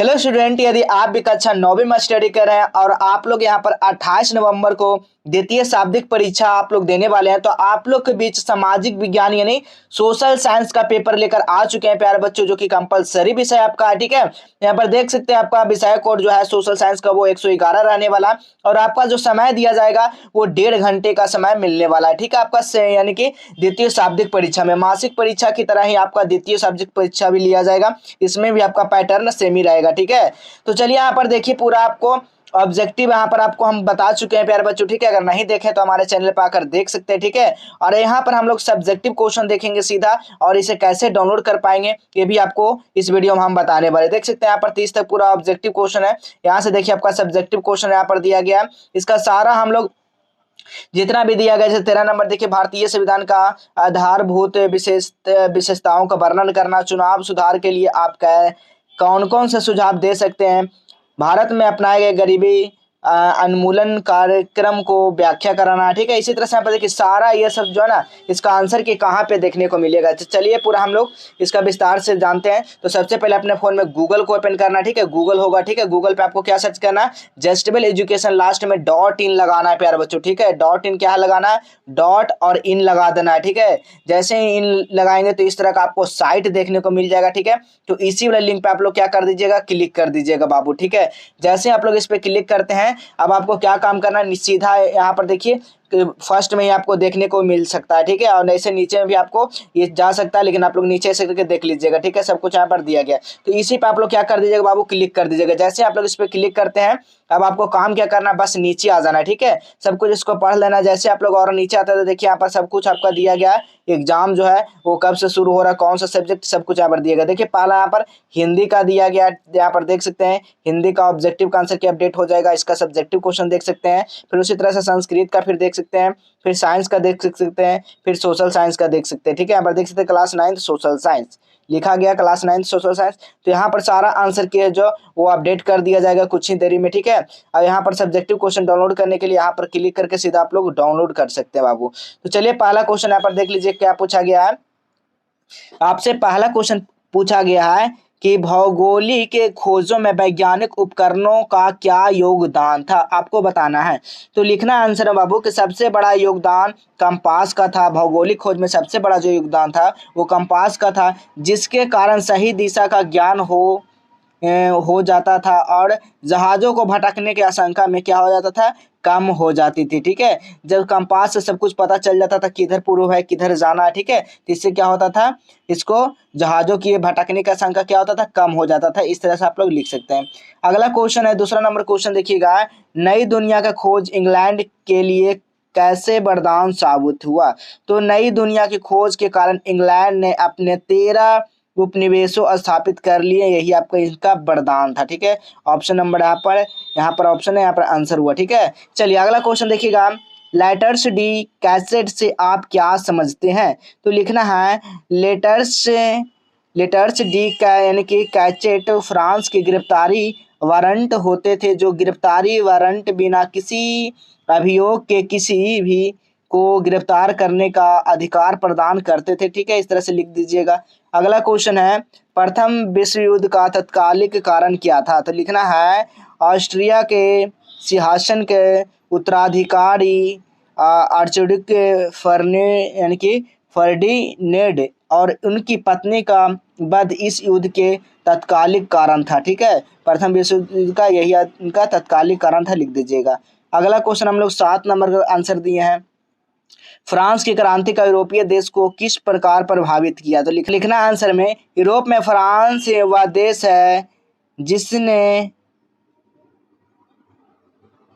Hello student, यदि आप भी कक्षा 9वीं में स्टडी कर रहे हैं और आप लोग यहाँ पर 28 नवंबर को द्वितीय शाब्दिक परीक्षा आप लोग देने वाले हैं, तो आप लोग के बीच सामाजिक विज्ञान यानी सोशल साइंस का पेपर लेकर आ चुके हैं प्यारे बच्चों, जो कि कंपलसरी विषय आपका है। ठीक है, यहाँ पर देख सकते हैं आपका विषय कोड जो है सोशल साइंस का वो 111 रहने वाला, और आपका जो समय दिया जाएगा वो 1.5 घंटे का समय मिलने वाला है। ठीक है, आपका यानी कि द्वितीय शाब्दिक परीक्षा में मासिक परीक्षा की तरह ही आपका द्वितीय शाब्दिक परीक्षा भी लिया जाएगा। इसमें भी आपका पैटर्न सेम ही रहेगा। ठीक है, तो चलिए यहाँ पर देखिए पूरा आपको ऑब्जेक्टिव यहाँ पर आपको हम बता चुके हैं प्यारे बच्चों। ठीक है, अगर नहीं देखे तो हमारे चैनल पर आकर देख सकते हैं। ठीक है, और यहाँ पर हम लोग सब्जेक्टिव क्वेश्चन देखेंगे सीधा, और इसे कैसे डाउनलोड कर पाएंगे ये भी आपको इस वीडियो में हम बताने वाले। देख सकते हैं यहाँ पर 30 तक पूरा ऑब्जेक्टिव क्वेश्चन है। यहाँ से देखिए आपका सब्जेक्टिव क्वेश्चन यहाँ पर दिया गया है, इसका सारा हम लोग जितना भी दिया गया। जैसे 13 नंबर देखिए, भारतीय संविधान का आधारभूत विशेषताओं का वर्णन करना, चुनाव सुधार के लिए आप कौन कौन से सुझाव दे सकते हैं, भारत में अपनाए गए गरीबी उन्मूलन कार्यक्रम को व्याख्या कराना। ठीक है, इसी तरह से यहाँ पर देखिए सारा ये सब जो है ना, इसका आंसर कि कहाँ पे देखने को मिलेगा। तो चलिए पूरा हम लोग इसका विस्तार से जानते हैं। तो सबसे पहले अपने फोन में गूगल को ओपन करना। ठीक है, गूगल होगा। ठीक है, गूगल पे आपको क्या सर्च करना है, जस्टेबल एजुकेशन, लास्ट में .in लगाना है प्यारे बच्चों। ठीक है, .in क्या लगाना है, डॉट और इन लगा देना है। ठीक है, जैसे ही इन लगाएंगे तो इस तरह का आपको साइट देखने को मिल जाएगा। ठीक है, तो इसी वाले लिंक पे आप लोग क्या कर दीजिएगा, क्लिक कर दीजिएगा बाबू। ठीक है, जैसे आप लोग इस पे क्लिक करते हैं, अब आपको क्या काम करना है, सीधा यहाँ पर देखिए फर्स्ट में ही आपको देखने को मिल सकता है। ठीक है, और ऐसे नीचे में भी आपको ये जा सकता है, लेकिन आप लोग नीचे से करके देख लीजिएगा। ठीक है, सब कुछ यहाँ पर दिया गया, तो इसी पे आप लोग क्या कर दीजिएगा बाबू, क्लिक कर दीजिएगा। जैसे आप लोग इस पे क्लिक करते हैं, अब आपको काम क्या करना है, बस नीचे आ जाना है। ठीक है, सब कुछ इसको पढ़ लेना। जैसे आप लोग और नीचे आते हैं तो देखिए यहाँ पर सब कुछ आपका दिया गया है, एग्जाम जो है वो कब से शुरू हो रहा है, कौन सा सब्जेक्ट, सब कुछ यहाँ पर दिया गया। देखिए पहला यहाँ पर हिंदी का दिया गया, यहाँ पर देख सकते हैं हिंदी का ऑब्जेक्टिव का आंसर की अपडेट हो जाएगा, इसका सब्जेक्टिव क्वेश्चन देख सकते हैं। फिर उसी तरह से संस्कृत का फिर देख सकते हैं, फिर साइंस का देख सकते हैं, फिर सोशल साइंस का देख सकते हैं। ठीक है, यहाँ पर देख सकते हैं क्लास 9 सोशल साइंस लिखा गया, क्लास 9 सोशल साइंस। तो यहाँ पर सारा आंसर की है जो वो अपडेट कर दिया जाएगा कुछ ही देरी में। ठीक है, और यहाँ पर सब्जेक्टिव क्वेश्चन डाउनलोड करने के लिए यहाँ पर क्लिक करके सीधा आप लोग डाउनलोड कर सकते हैं बाबू। तो चलिए पहला क्वेश्चन यहाँ पर देख लीजिए क्या पूछा गया है। आपसे पहला क्वेश्चन पूछा गया है कि भौगोलिक खोजों में वैज्ञानिक उपकरणों का क्या योगदान था, आपको बताना है। तो लिखना आंसर है बाबू कि सबसे बड़ा योगदान कंपास का था। भौगोलिक खोज में सबसे बड़ा जो योगदान था वो कंपास का था, जिसके कारण सही दिशा का ज्ञान हो जाता था, और जहाज़ों को भटकने की आशंका में क्या हो जाता था, कम हो जाती थी। ठीक है, जब कंपास से सब कुछ पता चल जाता था किधर पूर्व है किधर जाना है। ठीक है, तो इससे क्या होता था, इसको जहाज़ों की भटकने का आशंका क्या होता था, कम हो जाता था। इस तरह से आप लोग लिख सकते हैं। अगला क्वेश्चन है, दूसरा नंबर क्वेश्चन देखिएगा, नई दुनिया का खोज इंग्लैंड के लिए कैसे वरदान साबित हुआ। तो नई दुनिया की खोज के कारण इंग्लैंड ने अपने 13 उपनिवेशों स्थापित कर लिए, यही आपका इनका वरदान था। ठीक है, ऑप्शन नंबर यहाँ पर ऑप्शन है, यहाँ पर आंसर हुआ। ठीक है, चलिए अगला क्वेश्चन देखिएगा, लेटर्स डी कैसेट से आप क्या समझते हैं। तो लिखना है लेटर्स डी का यानी कि कैसेट फ्रांस की गिरफ्तारी वारंट होते थे, जो गिरफ्तारी वारंट बिना किसी अभियोग के किसी भी को गिरफ्तार करने का अधिकार प्रदान करते थे। ठीक है, इस तरह से लिख दीजिएगा। अगला क्वेश्चन है, प्रथम विश्व युद्ध का तत्कालिक कारण क्या था। तो लिखना है ऑस्ट्रिया के सिंहासन के उत्तराधिकारी आर्चड्यूक यानी कि फर्डिनेंड और उनकी पत्नी का वध इस युद्ध के तत्कालिक कारण था। ठीक है, प्रथम विश्व युद्ध का यही उनका तत्कालिक कारण था, लिख दीजिएगा। अगला क्वेश्चन हम लोग 7 नंबर का आंसर दिए हैं, फ्रांस की क्रांति का यूरोपीय देश को किस प्रकार प्रभावित किया। तो लिखना आंसर में, यूरोप में फ्रांस वह देश है जिसने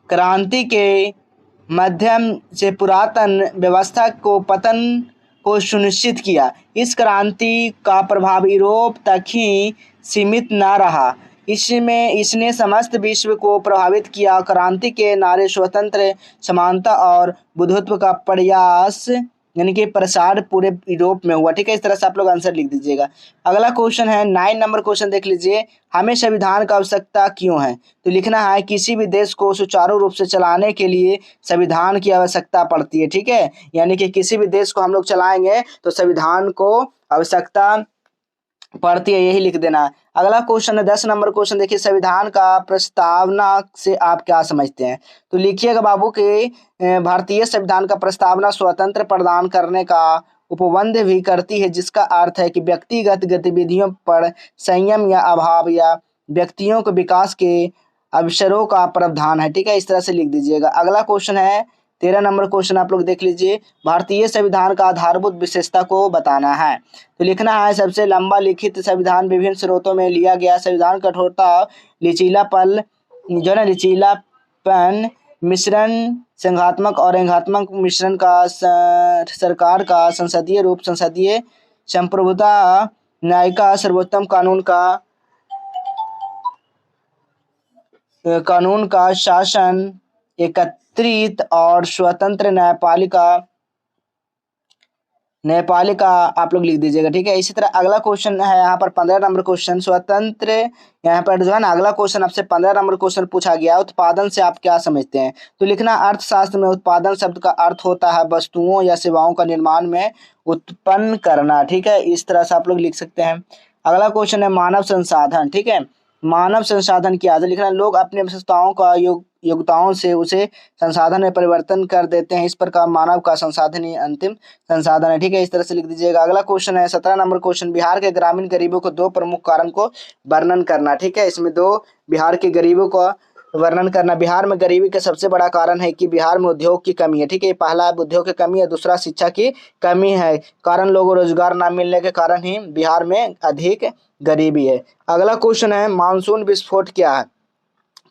क्रांति के माध्यम से पुरातन व्यवस्था को पतन को सुनिश्चित किया। इस क्रांति का प्रभाव यूरोप तक ही सीमित न रहा, इसने समस्त विश्व को प्रभावित किया। क्रांति के नारे स्वतंत्र, समानता और बुद्धत्व का प्रयास यानी कि प्रसार पूरे यूरोप में हुआ। ठीक है, इस तरह से आप लोग आंसर लिख दीजिएगा। अगला क्वेश्चन है 9 नंबर क्वेश्चन देख लीजिए, हमें संविधान का आवश्यकता क्यों है। तो लिखना है किसी भी देश को सुचारू रूप से चलाने के लिए संविधान की आवश्यकता पड़ती है। ठीक है, यानी कि किसी भी देश को हम लोग चलाएंगे तो संविधान को आवश्यकता पड़ती है, यही लिख देना है। अगला क्वेश्चन है 10 नंबर क्वेश्चन, देखिए संविधान का प्रस्तावना से आप क्या समझते हैं? तो लिखिएगा बाबू कि भारतीय संविधान का प्रस्तावना स्वतंत्र प्रदान करने का उपबंध भी करती है, जिसका अर्थ है कि व्यक्तिगत गतिविधियों पर संयम या अभाव या व्यक्तियों को विकास के अवसरों का प्रावधान है। ठीक है, इस तरह से लिख दीजिएगा। अगला क्वेश्चन है 13 नंबर क्वेश्चन, आप लोग देख लीजिए, भारतीय संविधान का आधारभूत विशेषता को बताना है। तो लिखना है सबसे लंबा लिखित संविधान, विभिन्न स्रोतों में लिया गया संविधान, कठोरता, लचीलापन, जो है ना लचीलापन, मिश्रण, संघात्मक और एकात्मक मिश्रण का सरकार का संसदीय रूप, संसदीय संप्रभुता, न्यायिका, सर्वोत्तम कानून का शासन, एकत्रित और स्वतंत्र न्यायपालिका, न्यायपालिका आप लोग लिख दीजिएगा। ठीक है, इसी तरह अगला क्वेश्चन है यहाँ पर 15 नंबर क्वेश्चन, स्वतंत्र, यहाँ पर जो है ना अगला क्वेश्चन आपसे 15 नंबर क्वेश्चन पूछा गया, उत्पादन से आप क्या समझते हैं? तो लिखना अर्थशास्त्र में उत्पादन शब्द का अर्थ होता है वस्तुओं या सेवाओं का निर्माण में उत्पन्न करना। ठीक है, इस तरह से आप लोग लिख सकते हैं। अगला क्वेश्चन है मानव संसाधन। ठीक है, मानव संसाधन क्या है? तो लिखना लोग अपनी विशेषताओं का योग्यताओं से उसे संसाधन में परिवर्तन कर देते हैं, इस प्रकार मानव का संसाधन ही अंतिम संसाधन है। ठीक है, इस तरह से लिख दीजिएगा। अगला क्वेश्चन है 17 नंबर क्वेश्चन, बिहार के ग्रामीण गरीबों को दो प्रमुख कारण को वर्णन करना। ठीक है, इसमें दो बिहार के गरीबों का वर्णन करना। बिहार में गरीबी का सबसे बड़ा कारण है कि बिहार में उद्योग की कमी है। ठीक है, पहला उद्योग की कमी है, दूसरा शिक्षा की कमी है, कारण लोगों को रोजगार न मिलने के कारण ही बिहार में अधिक गरीबी है। अगला क्वेश्चन है मानसून विस्फोट क्या है?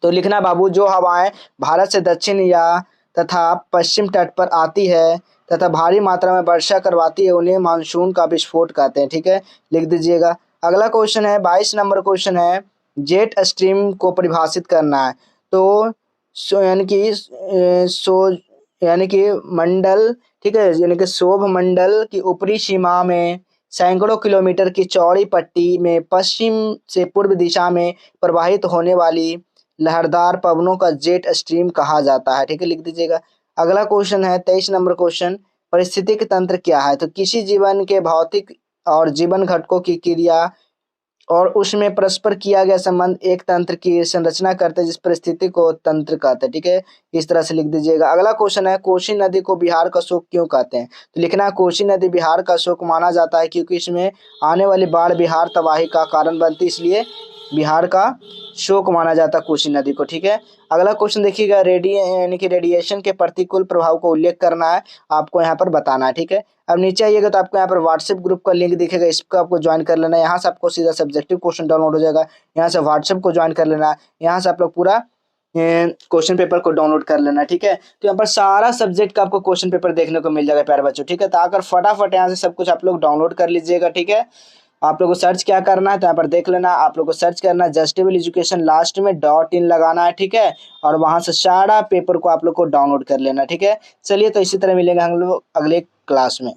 तो लिखना बाबू, जो हवाएं भारत से दक्षिण या तथा पश्चिम तट पर आती है तथा भारी मात्रा में वर्षा करवाती है, उन्हें मानसून का विस्फोट कहते हैं। ठीक है, लिख दीजिएगा। अगला क्वेश्चन है 22 नंबर क्वेश्चन है, जेट स्ट्रीम को परिभाषित करना है। तो यानी कि यानी कि मंडल, ठीक है, यानी कि शोभ मंडल की ऊपरी सीमा में सैकड़ों किलोमीटर की चौड़ी पट्टी में पश्चिम से पूर्व दिशा में प्रवाहित होने वाली लहरदार पवनों का जेट स्ट्रीम कहा जाता है। ठीक है, लिख दीजिएगा। अगला क्वेश्चन है 23 नंबर क्वेश्चन, पारिस्थितिक तंत्र क्या है? तो किसी जीवन के भौतिक और जीवन घटकों की क्रिया और उसमें परस्पर किया गया संबंध एक तंत्र की संरचना करते हैं, जिस परिस्थिति को तंत्र कहते हैं। ठीक है, इस तरह से लिख दीजिएगा। अगला क्वेश्चन है कोसी नदी को बिहार का शोक क्यों कहते हैं? तो लिखना है कोसी नदी बिहार का शोक माना जाता है क्योंकि इसमें आने वाली बाढ़ बिहार तबाही का कारण बनती, इसलिए बिहार का शोक माना जाता है कोसी नदी को। ठीक है, अगला क्वेश्चन देखिएगा, यानी कि रेडिएशन के प्रतिकूल प्रभाव को उल्लेख करना है, आपको यहाँ पर बताना है। ठीक है, अब नीचे आइएगा तो आपको यहाँ पर व्हाट्सएप ग्रुप का लिंक दिखेगा, इसको आपको ज्वाइन कर लेना है। यहाँ से आपको सीधा सब्जेक्टिव क्वेश्चन डाउनलोड हो जाएगा, यहाँ से व्हाट्सएप को ज्वाइन कर लेना है, यहाँ से आप लोग पूरा क्वेश्चन पेपर को डाउनलोड कर लेना। ठीक है, तो यहाँ पर सारा सब्जेक्ट का आपको क्वेश्चन पेपर देखने को मिल जाएगा प्यारे बच्चों। ठीक है, तो आकर फटाफट यहाँ से सब कुछ आप लोग डाउनलोड कर लीजिएगा। ठीक है, आप लोगों को सर्च क्या करना है तो यहाँ पर देख लेना, आप लोगों को सर्च करना है जस्टेबल एजुकेशन, लास्ट में .in लगाना है। ठीक है, और वहां से सारा पेपर को आप लोग को डाउनलोड कर लेना। ठीक है, चलिए तो इसी तरह मिलेंगे हम लोग अगले क्लास में।